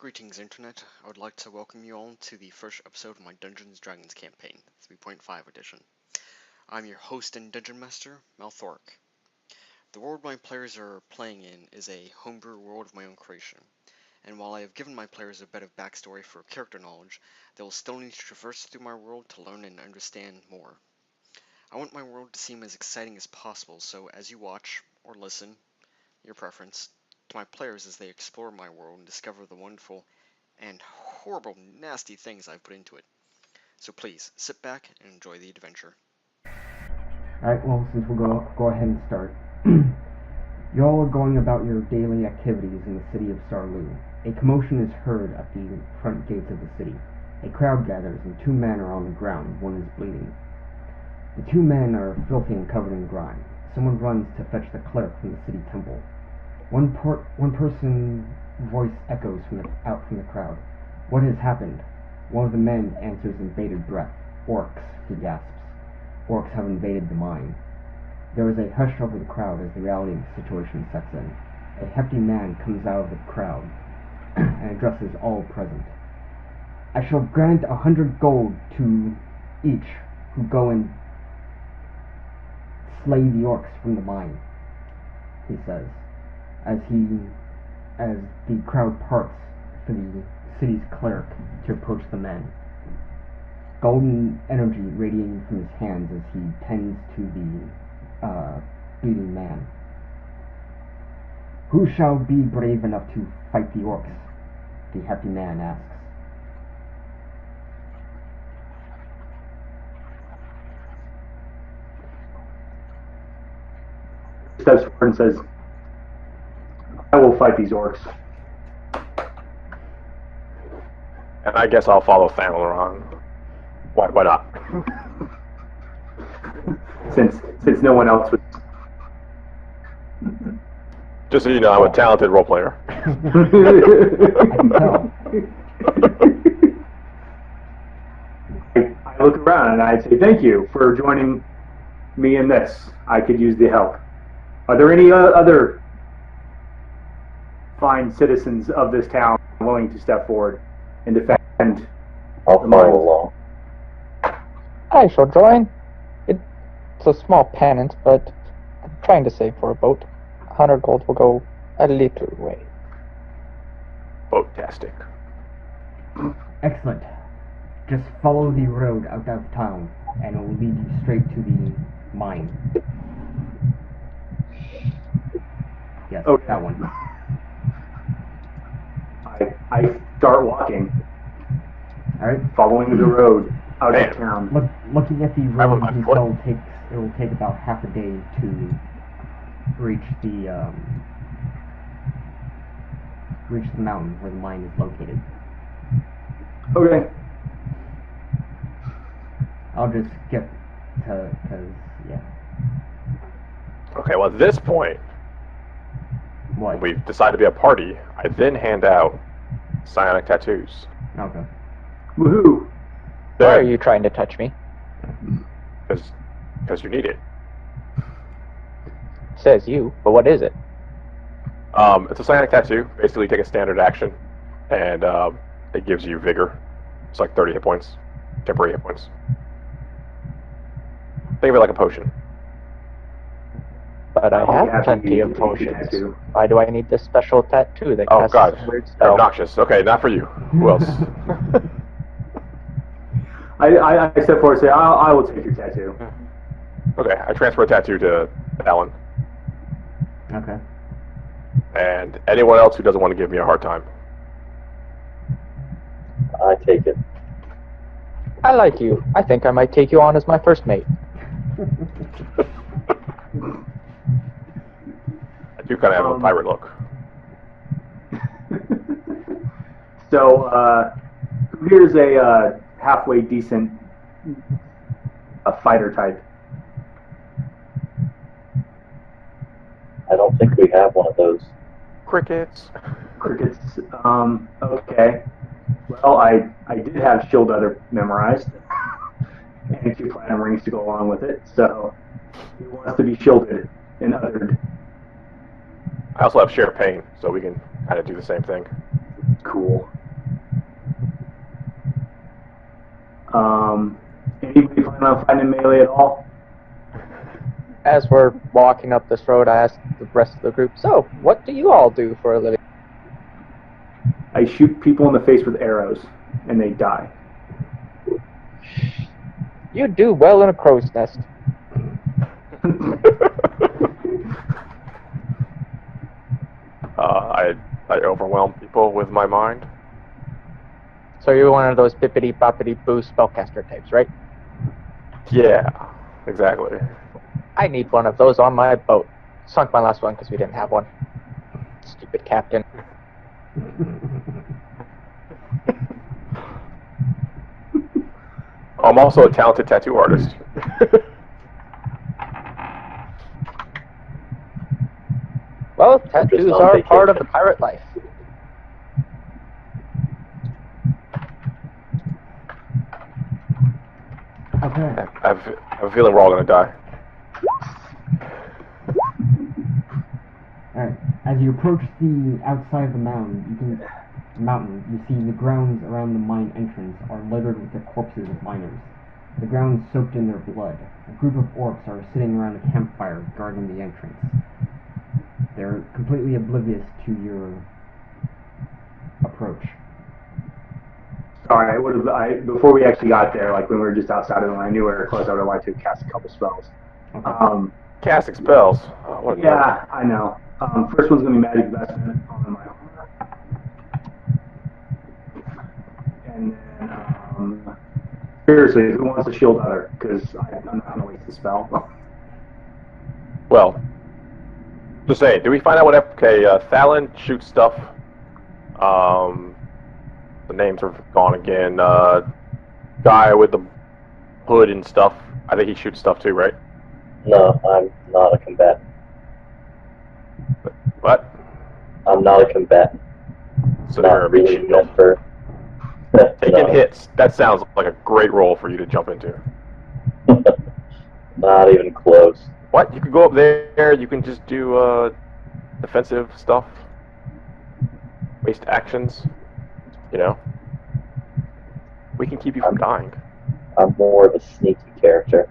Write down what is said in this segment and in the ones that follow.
Greetings, Internet. I would like to welcome you all to the first episode of my Dungeons & Dragons campaign, 3.5 edition. I'm your host and Dungeon Master, Malthoric. The world my players are playing in is a homebrew world of my own creation, and while I have given my players a bit of backstory for character knowledge, they will still need to traverse through my world to learn and understand more. I want my world to seem as exciting as possible, so as you watch, or listen, your preference, to my players as they explore my world and discover the wonderful and horrible, nasty things I've put into it. So please, sit back and enjoy the adventure. Alright, well, since we'll go ahead and start. You all are going about your daily activities in the city of Sarlu. A commotion is heard at the front gates of the city. A crowd gathers and two men are on the ground. One is bleeding. The two men are filthy and covered in grime. Someone runs to fetch the cleric from the city temple. One person's voice echoes out from the crowd. What has happened? One of the men answers in bated breath. Orcs, he gasps. Orcs have invaded the mine. There is a hush over the crowd as the reality of the situation sets in. A hefty man comes out of the crowd and addresses all present. I shall grant 100 gold to each who go and slay the orcs from the mine, he says, as the crowd parts for the city's cleric to approach the men. Golden energy radiating from his hands as he tends to the bleeding man. Who shall be brave enough to fight the orcs? The hefty man asks. Steps forward and says, I will fight these orcs. And I guess I'll follow Thamel around. Why not? since no one else would. Just so you know, I'm a talented role player. I look around and I say, thank you for joining me in this. I could use the help. Are there any other fine citizens of this town willing to step forward and defend? I'll follow along. I shall join. It's a small penance, but I'm trying to save for a boat. 100 gold will go a little way. Boat-tastic. Excellent. Just follow the road out of town, and it will lead you straight to the mine. Yes, okay. That one. I start walking. Alright. Following the road out of town. Looking at the road, it will take about half a day to reach the mountain where the mine is located. Okay. I'll just skip because, yeah. Okay, well at this point, What? when we decide to be a party, I then hand out psionic tattoos. Okay. Woohoo! Why are you trying to touch me? Because you need it. Says you, but what is it? It's a psionic tattoo. Basically, you take a standard action, and it gives you vigor. It's like 30 hit points, temporary hit points. Think of it like a potion. But I have plenty of potions. Why do I need this special tattoo that casts a weird spell? Obnoxious. Okay, not for you. Who else? I step forward and say, I will take your tattoo. Okay, I transfer a tattoo to Alan. Okay. And anyone else who doesn't want to give me a hard time. I take it. I like you. I think I might take you on as my first mate. I do kind of have a pirate look. So, here's a halfway decent fighter type. I don't think we have one of those. Crickets. Crickets. Okay. Well, I did have Shield Other memorized, and 2 platinum rings to go along with it, so he wants to be shielded and othered. I also have share pain, so we can kind of do the same thing. Cool. Anybody planning on fighting melee at all? As we're walking up this road, I ask the rest of the group, so, what do you all do for a living? I shoot people in the face with arrows, and they die. You do well in a crow's nest. I overwhelm people with my mind. So you're one of those bippity-boppity-boo spellcaster types, right? Yeah, exactly. I need one of those on my boat. Sunk my last one because we didn't have one. Stupid captain. I'm also a talented tattoo artist. Well, tattoos on are vacation. part of the pirate life. Okay. I have a feeling we're all gonna die. Alright. As you approach the outside of the mountain, you see the grounds around the mine entrance are littered with the corpses of miners. The ground is soaked in their blood. A group of orcs are sitting around a campfire guarding the entrance. They're completely oblivious to your approach. Sorry, before we actually got there, like when we were just outside of them, I knew we were close. I would have liked to cast a couple spells. Okay. Casting spells. Oh, what a Yeah, I know. First one's gonna be magic investment on my armor, and then seriously, who wants to shield other? Because I'm not gonna waste the spell. Well, just saying, do we find out what Thalen shoots stuff? The names are gone again. Guy with the hood and stuff. I think he shoots stuff too, right? No, I'm not a combatant. What? I'm not a combatant. So you're a Not really meat meant shield. for... Taking No. hits. That sounds like a great role for you to jump into. Not even close. What? You could go up there, you can just do defensive stuff. Waste actions. You know? We can keep you from dying. I'm more of a sneaky character.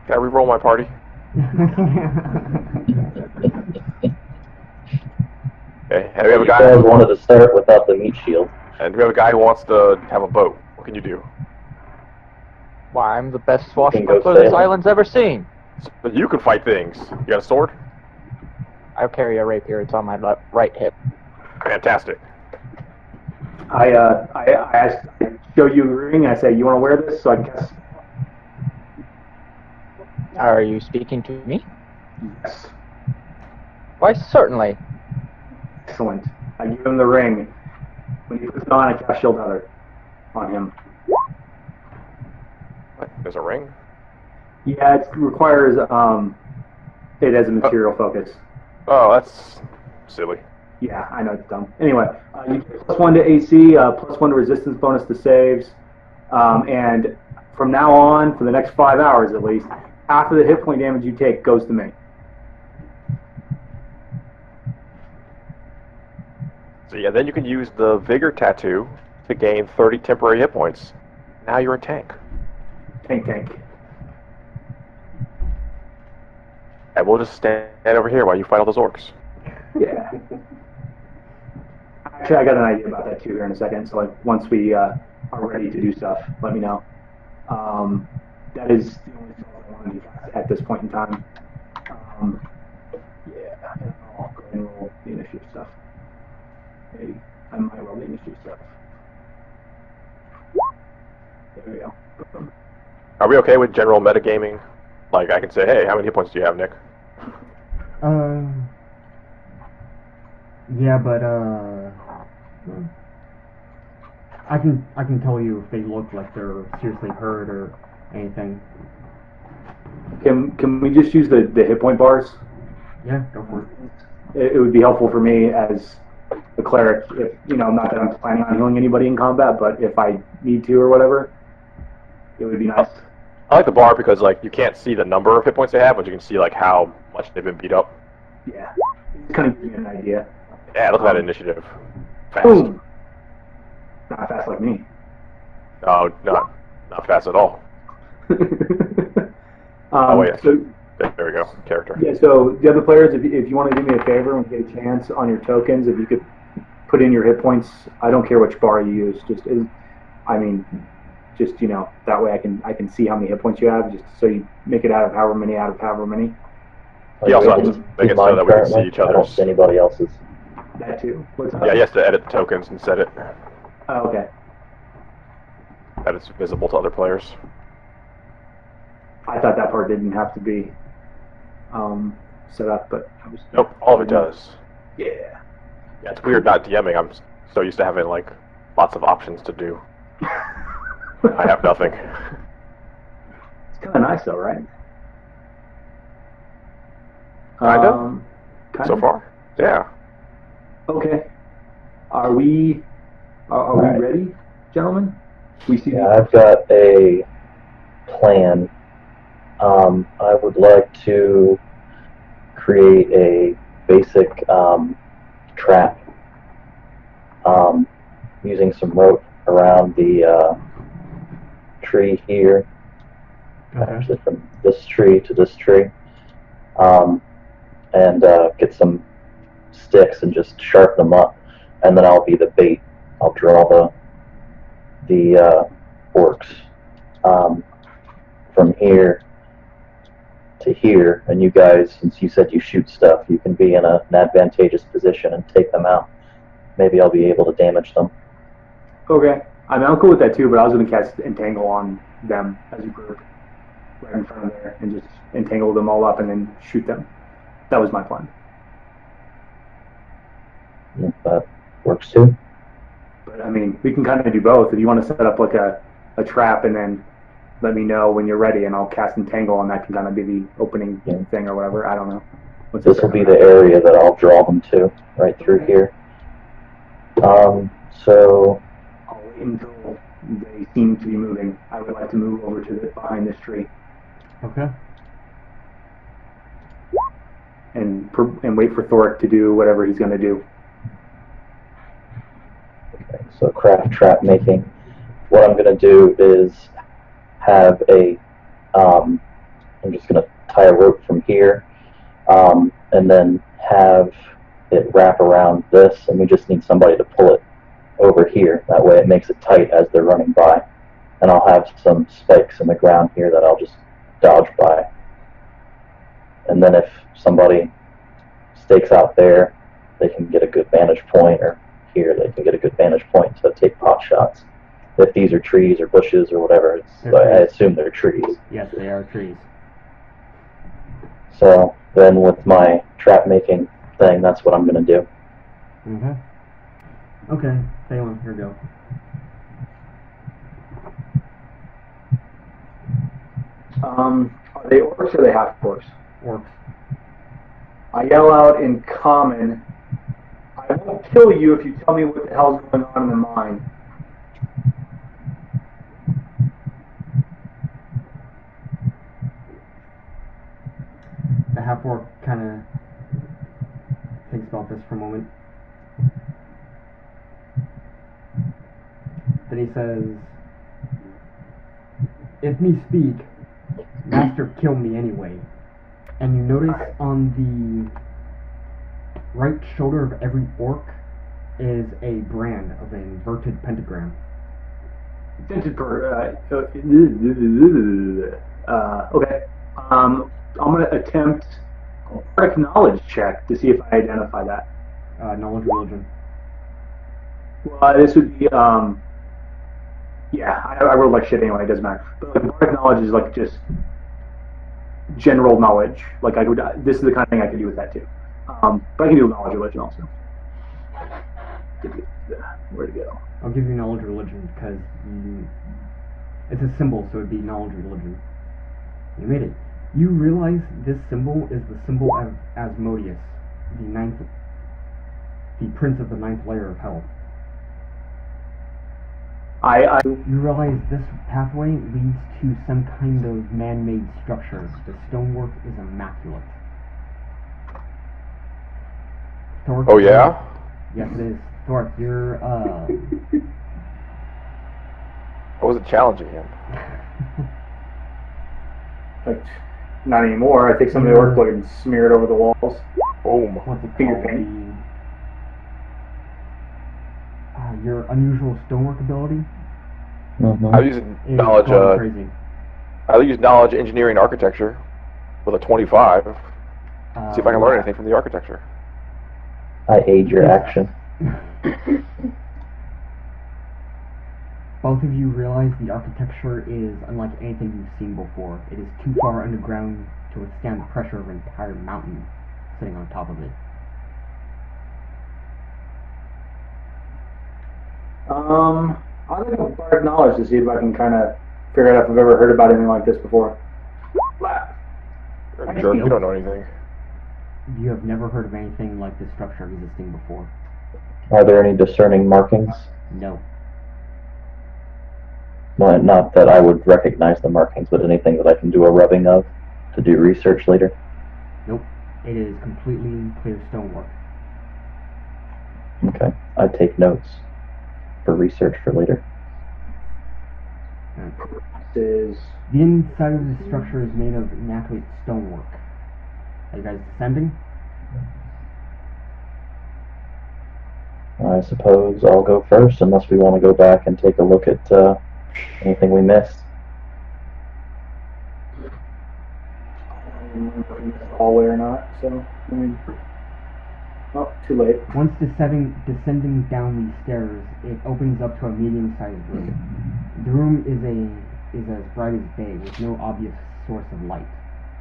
Can I reroll my party? Okay. And we have a You guy. guys wanted to start without the meat shield. And we have a guy who wants to have a boat. What can you do? Why, I'm the best Can go swashbuckler this sailing. island's ever seen. So you can fight things. You got a sword? I carry a rapier. It's on my right hip. Fantastic. I show you a ring. I say, you want to wear this? So I guess Are you speaking to me? yes. Why, certainly. Excellent. I give him the ring. When he puts it on, I cast shield other on him. What? There's a ring? Yeah, it requires it as a material focus. Oh, that's silly. Yeah, I know it's dumb. Anyway, you get +1 to AC, +1 to resistance bonus to saves, and from now on, for the next 5 hours at least, half of the hit point damage you take goes to me. So yeah, then you can use the Vigor tattoo to gain 30 temporary hit points. Now you're a tank. Tank. And we'll just stand over here while you fight all those orcs. Yeah. Actually, I got an idea about that too here in a second. So like once we are ready to do stuff, let me know. That is the only stuff I want to do at this point in time. Yeah, and I'll go ahead and roll the initiative stuff. Maybe I might roll the initiative stuff. There we go. Are we okay with general metagaming? Like I can say, hey, how many hit points do you have, Nick? Yeah, but I can tell you if they look like they're seriously hurt or anything. Can we just use the hit point bars? Yeah, go for it. It would be helpful for me as the cleric, if not that I'm planning on healing anybody in combat, but if I need to or whatever, it would be nice. I like the bar because like you can't see the number of hit points they have, but you can see like how much they've been beat up. Yeah. kind of gives me an idea. Yeah, look at that initiative. Fast. Boom. Not fast like me. No, not fast at all. Wait. So, there we go. Character. yeah, so the other players, if you want to do me a favor and get a chance on your tokens, if you could put in your hit points, I don't care which bar you use. Just that way I can see how many hit points you have, just so you make it out of however many. He also has to make it so that we can see each I don't other's. see anybody else's. That too. Yeah, he has to edit the tokens and set it Oh, okay. that it's visible to other players. I thought that part didn't have to be set up, but I was. Nope, all of it does. Yeah. Yeah, it's weird not DMing. I'm so used to having like lots of options to do. I have nothing. It's kind of nice though, right? Kinda. Kinda? So far, yeah. Okay. Are we Alright. ready, gentlemen? We see. Yeah, I've got a plan. I would like to create a basic trap using some rope around the tree here, actually from this tree to this tree, and get some sticks and just sharpen them up, and then I'll be the bait. I'll draw the orcs from here to here, and you guys, since you said you shoot stuff, you can be in an advantageous position and take them out. Maybe I'll be able to damage them. Okay. I'm cool with that too, but I was going to cast Entangle on them as a group, right in front of there, and just entangle them all up and then shoot them. That was my plan. If that works too. But I mean, we can kind of do both. If you want to set up like a trap and then let me know when you're ready, and I'll cast Entangle, and that can kind of be the opening thing or whatever. I don't know. This will be the area that I'll draw them to, right through here. So I'll wait until they seem to be moving. I would like to move over to behind this tree. Okay. And wait for Thoric to do whatever he's going to do. okay, so craft trap making. What I'm going to do is have I'm just going to tie a rope from here, and then have it wrap around this, and we just need somebody to pull it over here. That way it makes it tight as they're running by. And I'll have some spikes in the ground here that I'll just dodge by. And then if somebody stakes out there, they can get a good vantage point, or here they can get a good vantage point to take pot shots. If these are trees or bushes or whatever, I assume they're trees. Yes, they are trees. So then with my trap making thing, that's what I'm going to do. Okay. Okay, Phelan, here we go. Are they orcs or are they half-orcs? Orcs. I yell out in common, I won't kill you if you tell me what the hell's going on in the mine. The half-orc kind of thinks about this for a moment. Then he says, "If me speak, master kill me anyway." And you notice on the right shoulder of every orc is a brand of an inverted pentagram. Okay. I'm going to attempt a bardic knowledge check to see if I identify that. Knowledge religion. Well, this would be, yeah, I rolled like shit anyway, it doesn't matter. But like, bardic knowledge is like just general knowledge. Like this is the kind of thing I could do with that too. But I can do knowledge religion also. Where'd it go? I'll give you knowledge religion because it's a symbol, so it'd be knowledge religion. You made it. You realize this symbol is the symbol of Asmodeus, the prince of the ninth layer of hell. You realize this pathway leads to some kind of man-made structure. The stonework is immaculate. Thork. Oh yeah? Yes, it is. Thork, you're, What was it challenging him? Like, not anymore. I take some of the orc blood and smear it over the walls. Boom. What's it Finger called? paint. Your unusual stonework ability? Mm-hmm. I use knowledge. Crazy. I use knowledge, engineering, architecture with a 25. See if I can learn anything from the architecture. I aid your action. Both of you realize the architecture is unlike anything you've seen before. It is too far underground to withstand the pressure of an entire mountain sitting on top of it. I'll look up bardic knowledge to see if I can kind of figure out if I've ever heard about anything like this before. You're a jerk, you don't know anything. You have never heard of anything like this structure existing before? Are there any discerning markings? No. Well, not that I would recognize the markings, but anything that I can do a rubbing of to do research later? Nope. It is completely clear stonework. Okay. I take notes for research for later. Is The inside of the structure is made of immaculate stonework. Are you guys descending? I suppose I'll go first, unless we want to go back and take a look at anything we missed. I don't know if it's hallway or not, so I mean, oh, too late. Once descending down these stairs, it opens up to a medium-sized room. The room is as bright as day, with no obvious source of light.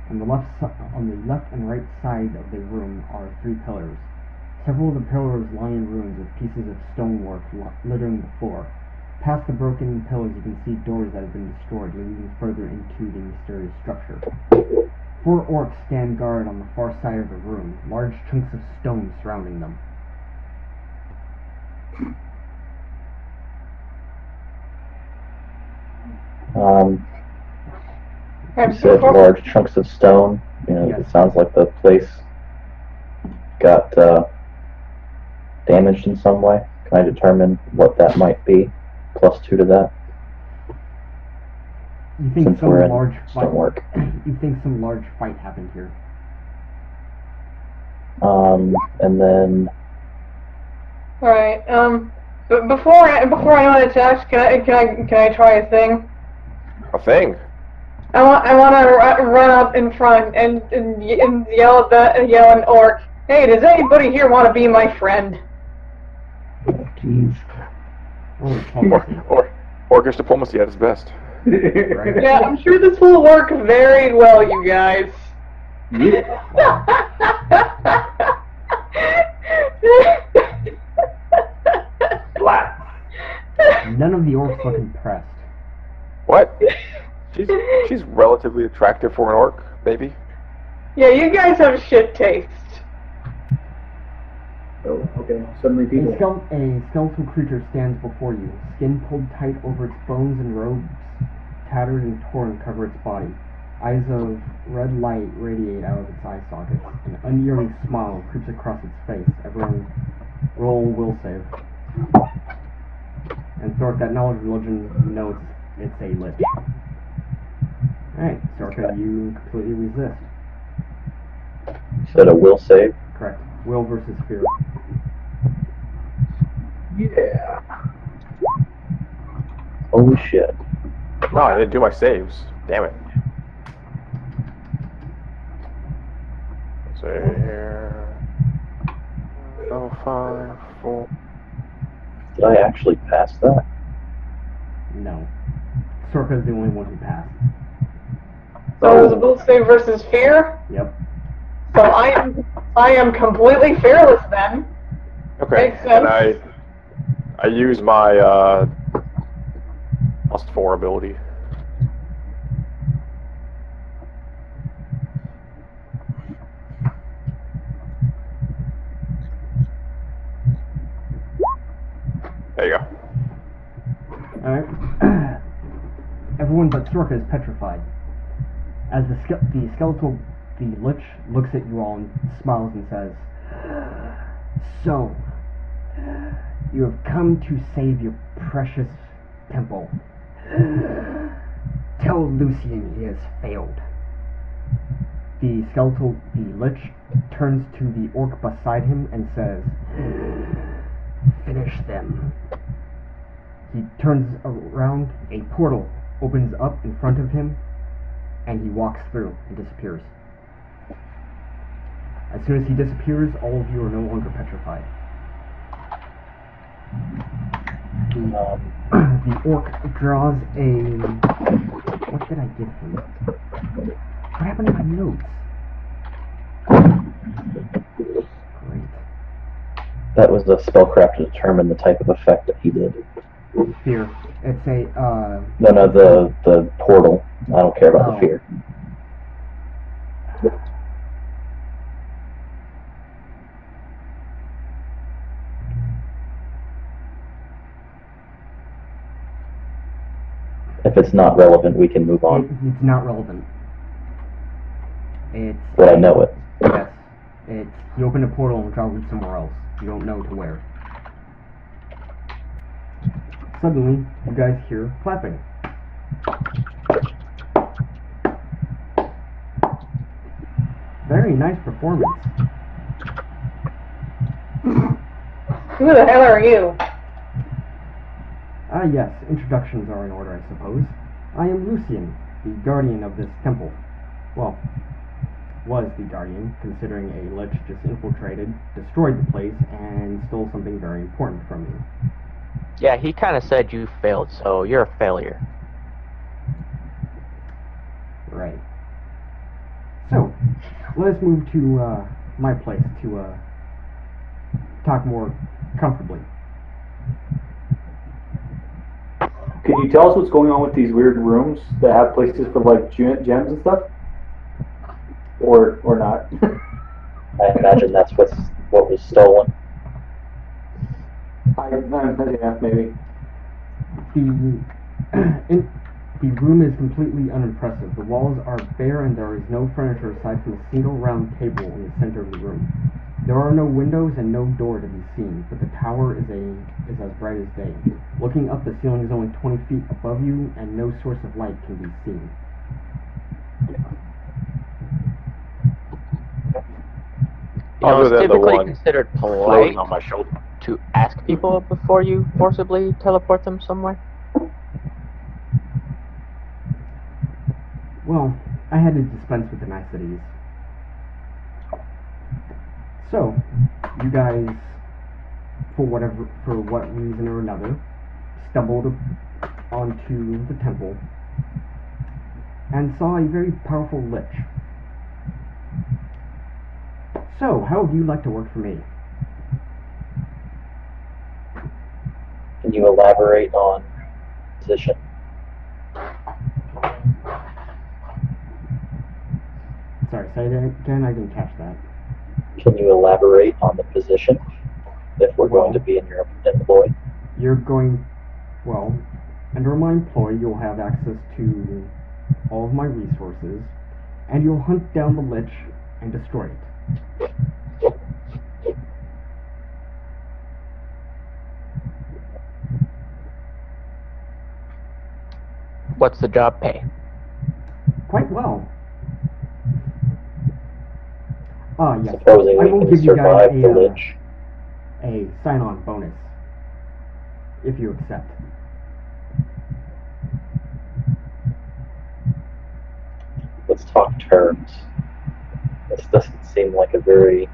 On the left and right side of the room are 3 pillars. Several of the pillars lie in ruins with pieces of stonework littering the floor. Past the broken pillars you can see doors that have been destroyed, leading further into the mysterious structure. 4 orcs stand guard on the far side of the room, large chunks of stone surrounding them. You said large chunks of stone. You know, Yes. It sounds like the place got damaged in some way. Can I determine what that might be? +2 to that. You think Since some we're in large fight? stonework. You think some large fight happened here? And then All right. But before anyone attacks, can I try a thing? A thing? I want to run up in front and yell an orc. Hey, does anybody here want to be my friend? jeez. Orcish diplomacy at its best. Right? Yeah, I'm sure this will work very well, you guys. Yeah. Flat. None of the orcs look impressed. What? She's relatively attractive for an orc, maybe. Yeah, you guys have shit taste. Oh, okay. Suddenly people. A skeletal creature stands before you, skin pulled tight over its bones and robes, tattered and torn cover its body. Eyes of red light radiate out of its eye sockets. An unyielding smile creeps across its face. Everyone, roll will save. And Thork, that knowledge religion, you know it's a lich. Alright, Sorka, you completely resist. You said a will save. Correct. Will versus fear. Yeah. Holy shit. No, I didn't do my saves. Damn it. Let's see here. Oh, 5, 4. Did I actually pass that? No. Sorka's the only one who passed. So it was a will save versus fear. Yep. So I am completely fearless then. Okay. Makes sense. And I use my +4 ability. There you go. Alright. Everyone but Sorka is petrified. As the lich looks at you all and smiles and says, So, you have come to save your precious temple. Tell Lucian he has failed. The lich turns to the orc beside him and says, finish them. He turns around, a portal opens up in front of him, and he walks through and disappears. As soon as he disappears, all of you are no longer petrified. The orc draws a... What did I give him? What happened to my notes? Great. That was a spellcraft to determine the type of effect that he did. Fear. It's a, No, the portal. I don't care about the fear. If it's not relevant, we can move on. It's not relevant. It's... But I know it. Yes. It's... He opened a portal and traveled somewhere else. You don't know to where. Suddenly, you guys hear clapping. Very nice performance. Who the hell are you? Yes, introductions are in order, I suppose. I am Lucian, the guardian of this temple. Well, was the guardian, considering a lich just infiltrated, destroyed the place, and stole something very important from me. Yeah, he kind of said you failed, so you're a failure. Right. So, let us move to my place to talk more comfortably. Could you tell us what's going on with these weird rooms that have places for like gems and stuff? Or not? I imagine that's what was stolen. Yeah, maybe. The room is completely unimpressive. The walls are bare and there is no furniture aside from a single round table in the center of the room. There are no windows and no door to be seen, but the tower is as bright as day. Looking up, the ceiling is only 20 feet above you, and no source of light can be seen. You know, it's Other than the typically one considered polite floating on my shoulder. to ask people before you forcibly teleport them somewhere. Well, I had to dispense with the niceties. So, you guys, for what reason or another, stumbled onto the temple and saw a very powerful lich. So, how would you like to work for me? Can you elaborate on position? Sorry, say that again, I didn't catch that. Can you elaborate on the position if we're going to be in your employ? You're going, well, under my employ, you'll have access to all of my resources, and you'll hunt down the lich and destroy it. What's the job pay? Quite well. Yes. Supposing I we will can give you guys survive the lich. a sign-on bonus, if you accept. Let's talk terms. This doesn't seem like a very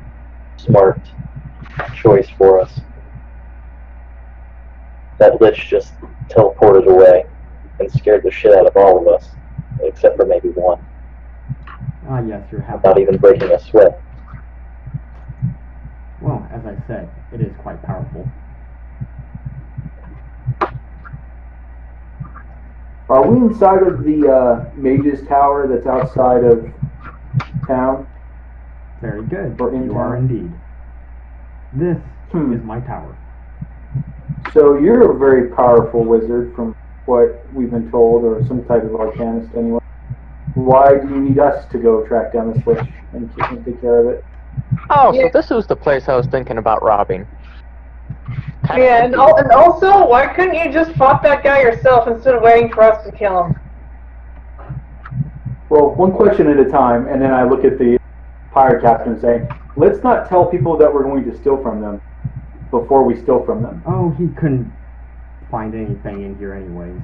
smart choice for us. That lich just teleported away and scared the shit out of all of us, except for maybe one. Yes, you're happy. Without even breaking a sweat. Well, as I said, it is quite powerful. Are we inside of the Mage's Tower that's outside of town? Very good. Or in You town? are indeed. This is my tower. So you're a very powerful wizard from what we've been told, or some type of arcanist anyway. Why do you need us to go track down this lich and take care of it? Oh, so Yeah. this was the place I was thinking about robbing. Kinda Yeah, and, confused. and also, why couldn't you just fuck that guy yourself instead of waiting for us to kill him? Well, one question at a time, and then I look at the pirate captain and say, let's not tell people that we're going to steal from them before we steal from them. Oh, he couldn't find anything in here anyways.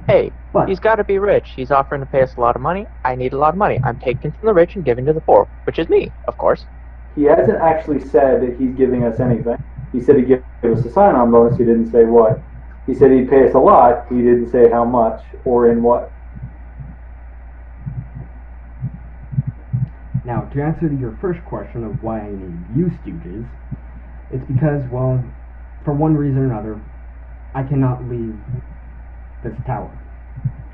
Hey, But he's got to be rich. He's offering to pay us a lot of money. I need a lot of money. I'm taking from the rich and giving to the poor, which is me, of course. He hasn't actually said that he's giving us anything. He said he'd give us a sign-on bonus. He didn't say what. He said he'd pay us a lot. He didn't say how much or in what. now, to answer your first question of why I need you stooges, it's because, well, for one reason or another, I cannot leave this tower.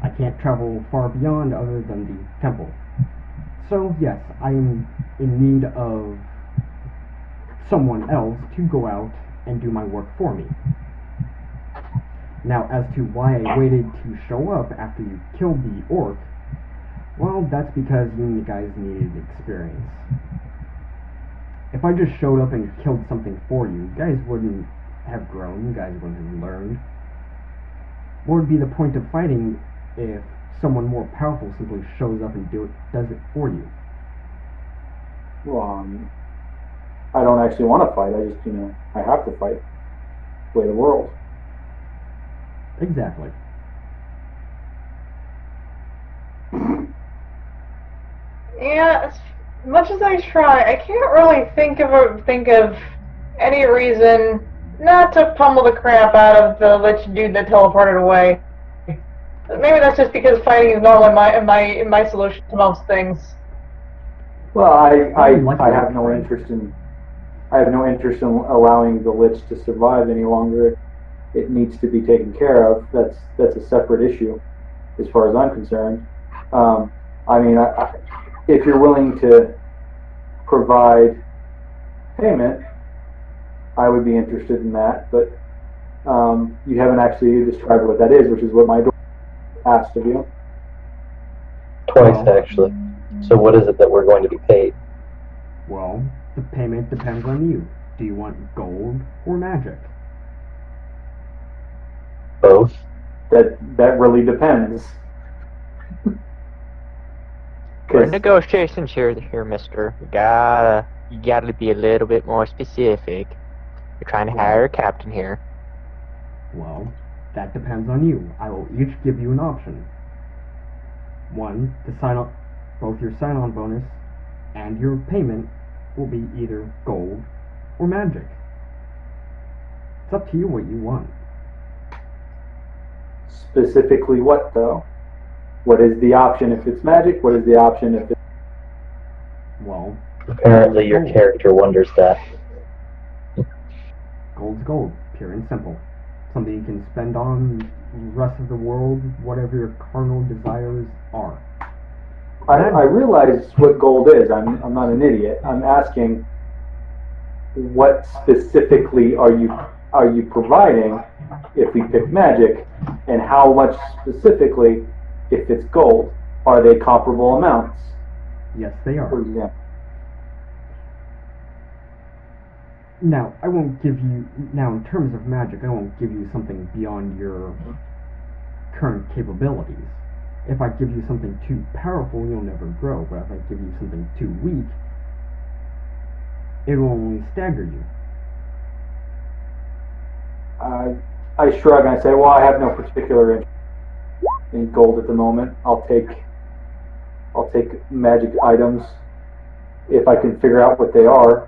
I can't travel far beyond other than the temple. So, yes, I am in need of someone else to go out and do my work for me. Now, as to why I waited to show up after you killed the orc, well, that's because you guys needed experience. If I just showed up and killed something for you, you guys wouldn't have grown, you guys wouldn't have learned. What would be the point of fighting if someone more powerful simply shows up and does it for you? Well, I don't actually want to fight. I just, I have to fight. Way the world. Exactly. Yeah, as much as I try, I can't really think of any reason not to pummel the crap out of the lich dude that teleported away. Maybe that's just because fighting is normally my solution to most things. Well, I have no interest in allowing the lich to survive any longer. It needs to be taken care of. That's a separate issue, as far as I'm concerned. If you're willing to provide payment, I would be interested in that. But you haven't actually described what that is, which is what my door asked of you. Twice, actually. So what is it that we're going to be paid? Well, the payment depends on you. Do you want gold or magic? Both. That really depends. We're in negotiations here, mister. You gotta be a little bit more specific. You're trying to hire a captain here. Well, that depends on you. I will each give you an option. One, both your sign-on bonus and your payment will be either gold or magic. It's up to you what you want. Specifically what, though? What is the option if it's magic? What is the option if it's... Well, apparently your character wonders that. Gold's gold, pure and simple. Something you can spend on the rest of the world, whatever your carnal desires are. I realize what gold is. I'm not an idiot. I'm asking, what specifically are you providing if we pick magic, and how much specifically if it's gold? Are they comparable amounts? Yes, they are. For example. Now, in terms of magic, I won't give you something beyond your current capabilities. If I give you something too powerful, you'll never grow, but if I give you something too weak, it will only stagger you. I shrug and I say, well, I have no particular interest in gold at the moment. I'll take magic items if I can figure out what they are.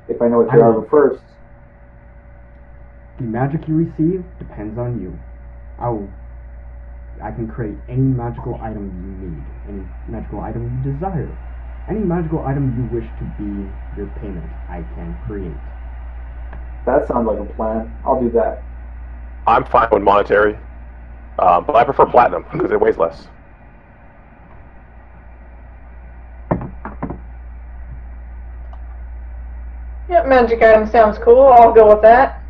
If I know what they are first. The magic you receive depends on you. I can create any magical item you need, any magical item you desire, any magical item you wish to be your payment, I can create. That sounds like a plan. I'll do that. I'm fine with monetary, but I prefer platinum because it weighs less. Yep, magic item sounds cool. I'll go with that.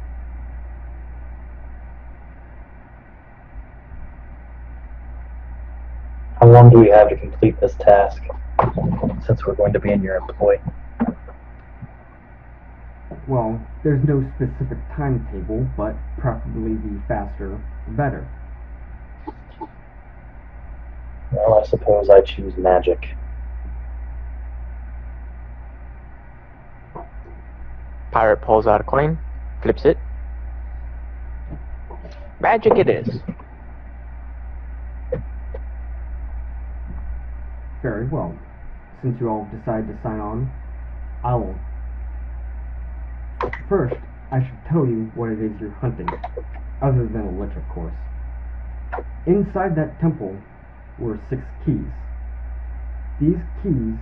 How long do we have to complete this task? since we're going to be in your employ? Well, there's no specific timetable, but preferably the faster, the better. Well, I suppose I choose magic. Pirate pulls out a coin, flips it. Magic it is. Very well. Since you all decide to sign on, I will. First, I should tell you what it is you're hunting, other than a lich, of course. Inside that temple were 6 keys. These keys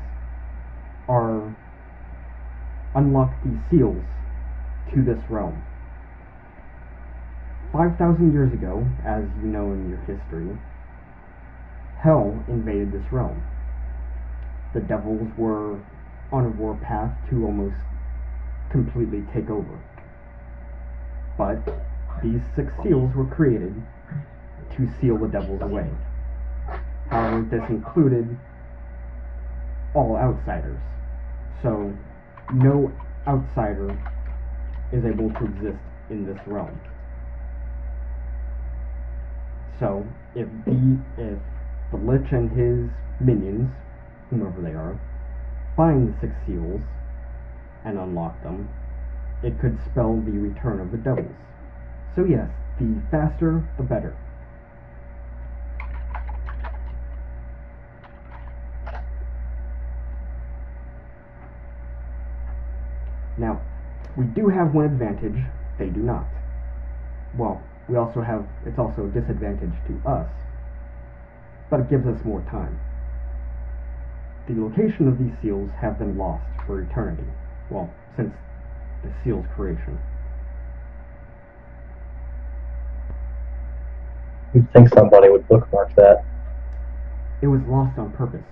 unlock the seals to this realm. 5,000 years ago, as you know in your history, Hell invaded this realm. The devils were on a warpath to almost completely take over. But these 6 seals were created to seal the devils away. However, this included all outsiders. So, no outsider is able to exist in this realm. So, if the Lich and his minions, whomever they are, find the 6 seals and unlock them, it could spell the return of the devils. So yes, the faster, the better. Now, we do have one advantage, they do not. Well, it's also a disadvantage to us, but it gives us more time. The location of these seals have been lost for eternity. Well, since the seal's creation. You'd think somebody would bookmark that. It was lost on purpose.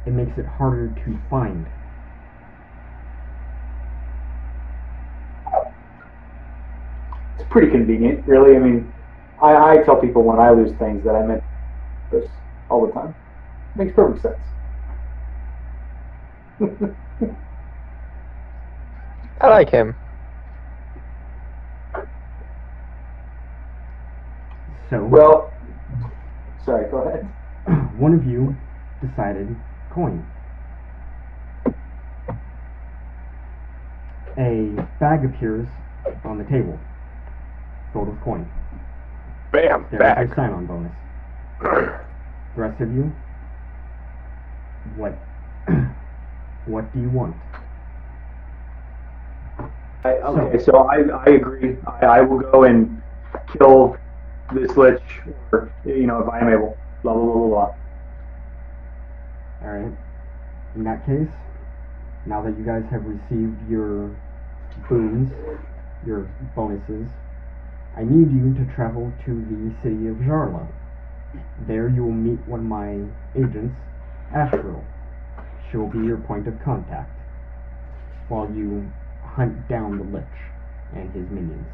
It makes it harder to find. It's pretty convenient, really. I mean, I tell people when I lose things that I meant this all the time. It makes perfect sense. I like him. So, Well, sorry, go ahead. one of you decided coin. A bag appears on the table, filled with coin. Bam, There's bag. your sign-on bonus. The rest of you, what do you want? So I agree. I will go and kill this lich, or if I am able. Blah blah blah blah blah. Alright. In that case, now that you guys have received your boons, your bonuses, I need you to travel to the city of Jarla. There you will meet one of my agents, Astral. She will be your point of contact while you hunt down the Lich and his minions.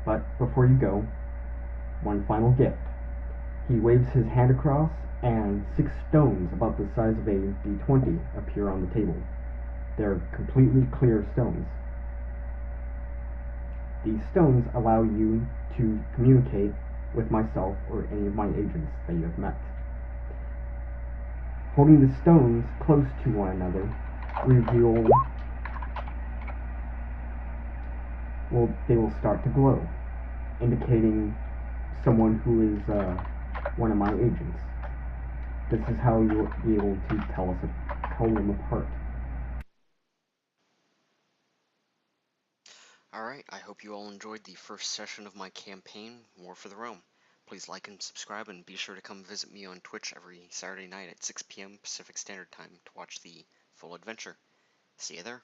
But before you go, one final gift. He waves his hand across, and 6 stones about the size of a D20 appear on the table. They're completely clear stones. These stones allow you to communicate with myself or any of my agents that you have met. Holding the stones close to one another they will start to glow, indicating someone who is one of my agents. This is how you'll be able to tell them apart. Alright, I hope you all enjoyed the first session of my campaign, War for the Realm. Please like and subscribe, and be sure to come visit me on Twitch every Saturday night at 6 p.m. Pacific Standard Time to watch the full adventure. See you there.